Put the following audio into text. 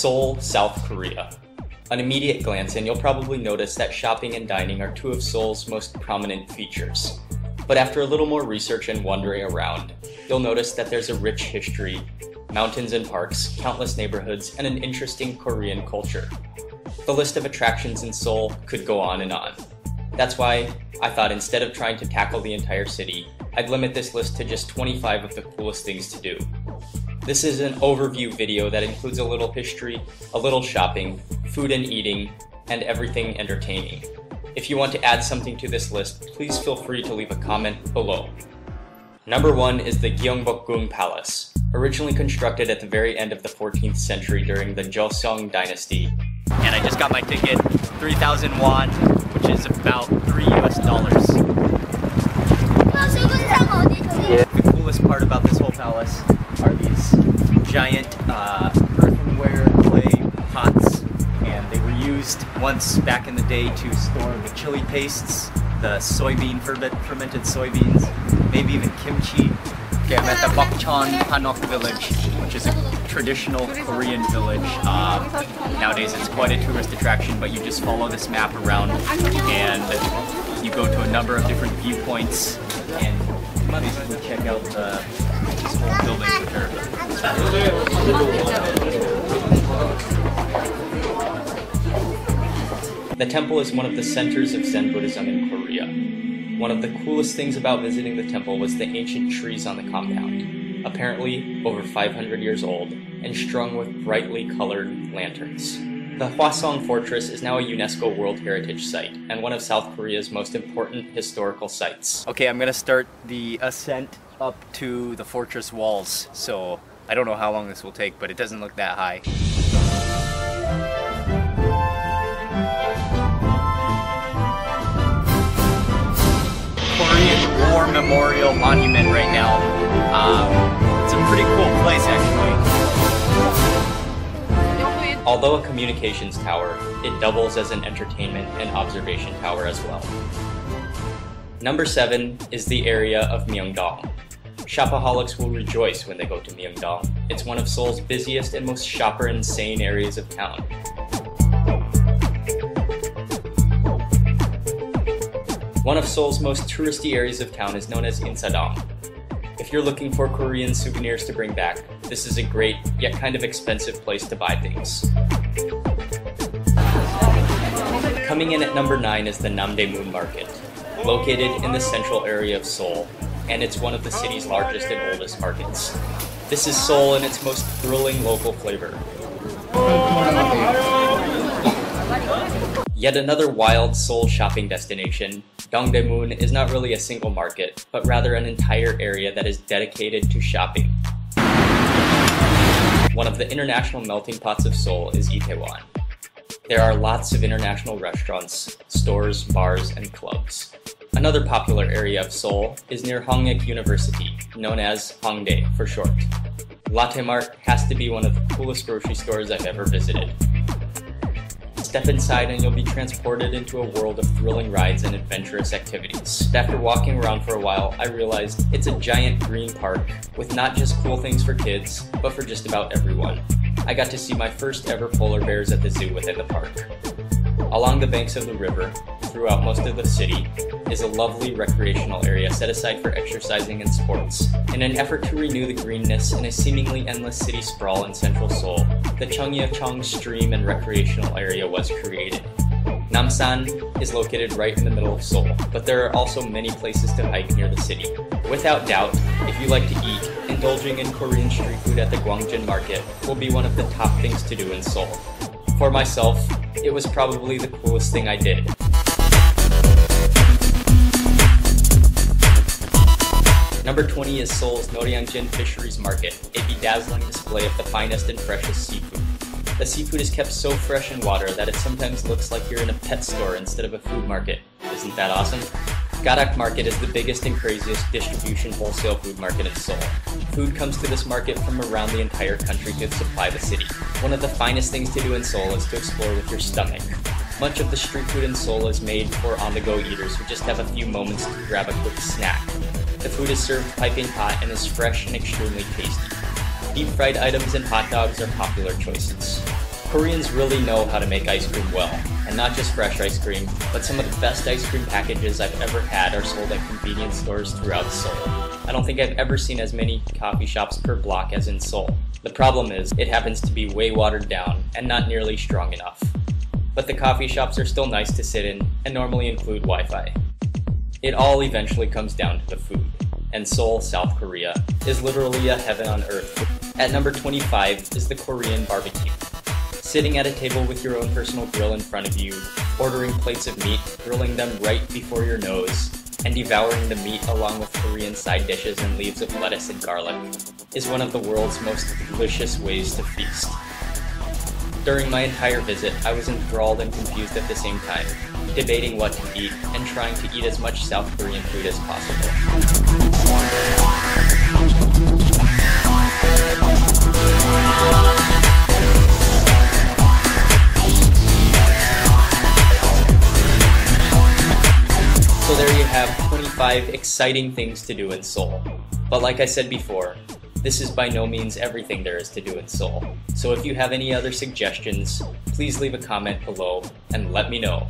Seoul, South Korea. On immediate glance in, you'll probably notice that shopping and dining are two of Seoul's most prominent features. But after a little more research and wandering around, you'll notice that there's a rich history, mountains and parks, countless neighborhoods, and an interesting Korean culture. The list of attractions in Seoul could go on and on. That's why I thought instead of trying to tackle the entire city, I'd limit this list to just 25 of the coolest things to do. This is an overview video that includes a little history, a little shopping, food and eating, and everything entertaining. If you want to add something to this list, please feel free to leave a comment below. Number 1 is the Gyeongbokgung Palace. Originally constructed at the very end of the 14th century during the Joseon dynasty. And I just got my ticket, 3,000 won, which is about $3 US. The coolest part about this whole palace are these giant earthenware clay pots, and they were used once back in the day to store the chili pastes, the fermented soybeans, maybe even kimchi. Okay, I'm at the Bokcheon Hanok village, which is a traditional Korean village. Nowadays it's quite a tourist attraction, but you just follow this map around and you go to a number of different viewpoints and basically check out this whole building, which are The temple is one of the centers of Zen Buddhism in Korea. One of the coolest things about visiting the temple was the ancient trees on the compound, apparently over 500 years old, and strung with brightly colored lanterns. The Hwasong Fortress is now a UNESCO World Heritage Site, and one of South Korea's most important historical sites. Okay, I'm gonna start the ascent up to the fortress walls, so I don't know how long this will take, but it doesn't look that high. Korean War Memorial Monument right now. It's a pretty cool place actually. Although a communications tower, it doubles as an entertainment and observation tower as well. Number 7 is the area of Myeongdong. Shopaholics will rejoice when they go to Myeongdong. It's one of Seoul's busiest and most shopper-insane areas of town. One of Seoul's most touristy areas of town is known as Insadong. If you're looking for Korean souvenirs to bring back, this is a great, yet kind of expensive place to buy things. Coming in at number 9 is the Namdaemun Market, located in the central area of Seoul, and it's one of the city's largest and oldest markets. This is Seoul in its most thrilling local flavor. Yet another wild Seoul shopping destination, Dongdaemun is not really a single market, but rather an entire area that is dedicated to shopping. One of the international melting pots of Seoul is Itaewon. There are lots of international restaurants, stores, bars, and clubs. Another popular area of Seoul is near Hongik University, known as Hongdae for short. Latte Mart has to be one of the coolest grocery stores I've ever visited. Step inside and you'll be transported into a world of thrilling rides and adventurous activities. After walking around for a while, I realized it's a giant green park with not just cool things for kids, but for just about everyone. I got to see my first ever polar bears at the zoo within the park. Along the banks of the river, throughout most of the city, is a lovely recreational area set aside for exercising and sports. In an effort to renew the greenness in a seemingly endless city sprawl in central Seoul, the Cheongyecheong Stream and Recreational Area was created. Namsan is located right in the middle of Seoul, but there are also many places to hike near the city. Without doubt, if you like to eat, indulging in Korean street food at the Gwangjin Market will be one of the top things to do in Seoul. For myself, it was probably the coolest thing I did. Number 20 is Seoul's Noryangjin Fisheries Market, a bedazzling display of the finest and freshest seafood. The seafood is kept so fresh in water that it sometimes looks like you're in a pet store instead of a food market. Isn't that awesome? Garak Market is the biggest and craziest distribution wholesale food market in Seoul. Food comes to this market from around the entire country to supply the city. One of the finest things to do in Seoul is to explore with your stomach. Much of the street food in Seoul is made for on-the-go eaters who just have a few moments to grab a quick snack. The food is served piping hot and is fresh and extremely tasty. Deep-fried items and hot dogs are popular choices. Koreans really know how to make ice cream well, and not just fresh ice cream, but some of the best ice cream packages I've ever had are sold at convenience stores throughout Seoul. I don't think I've ever seen as many coffee shops per block as in Seoul. The problem is, it happens to be way watered down and not nearly strong enough. But the coffee shops are still nice to sit in and normally include Wi-Fi. It all eventually comes down to the food, and Seoul, South Korea, is literally a heaven on earth. At number 25 is the Korean barbecue. Sitting at a table with your own personal grill in front of you, ordering plates of meat, grilling them right before your nose, and devouring the meat along with Korean side dishes and leaves of lettuce and garlic, is one of the world's most delicious ways to feast. During my entire visit, I was enthralled and confused at the same time, debating what to eat and trying to eat as much South Korean food as possible. So there you have 25 exciting things to do in Seoul. But like I said before, this is by no means everything there is to do in Seoul. So if you have any other suggestions, please leave a comment below and let me know.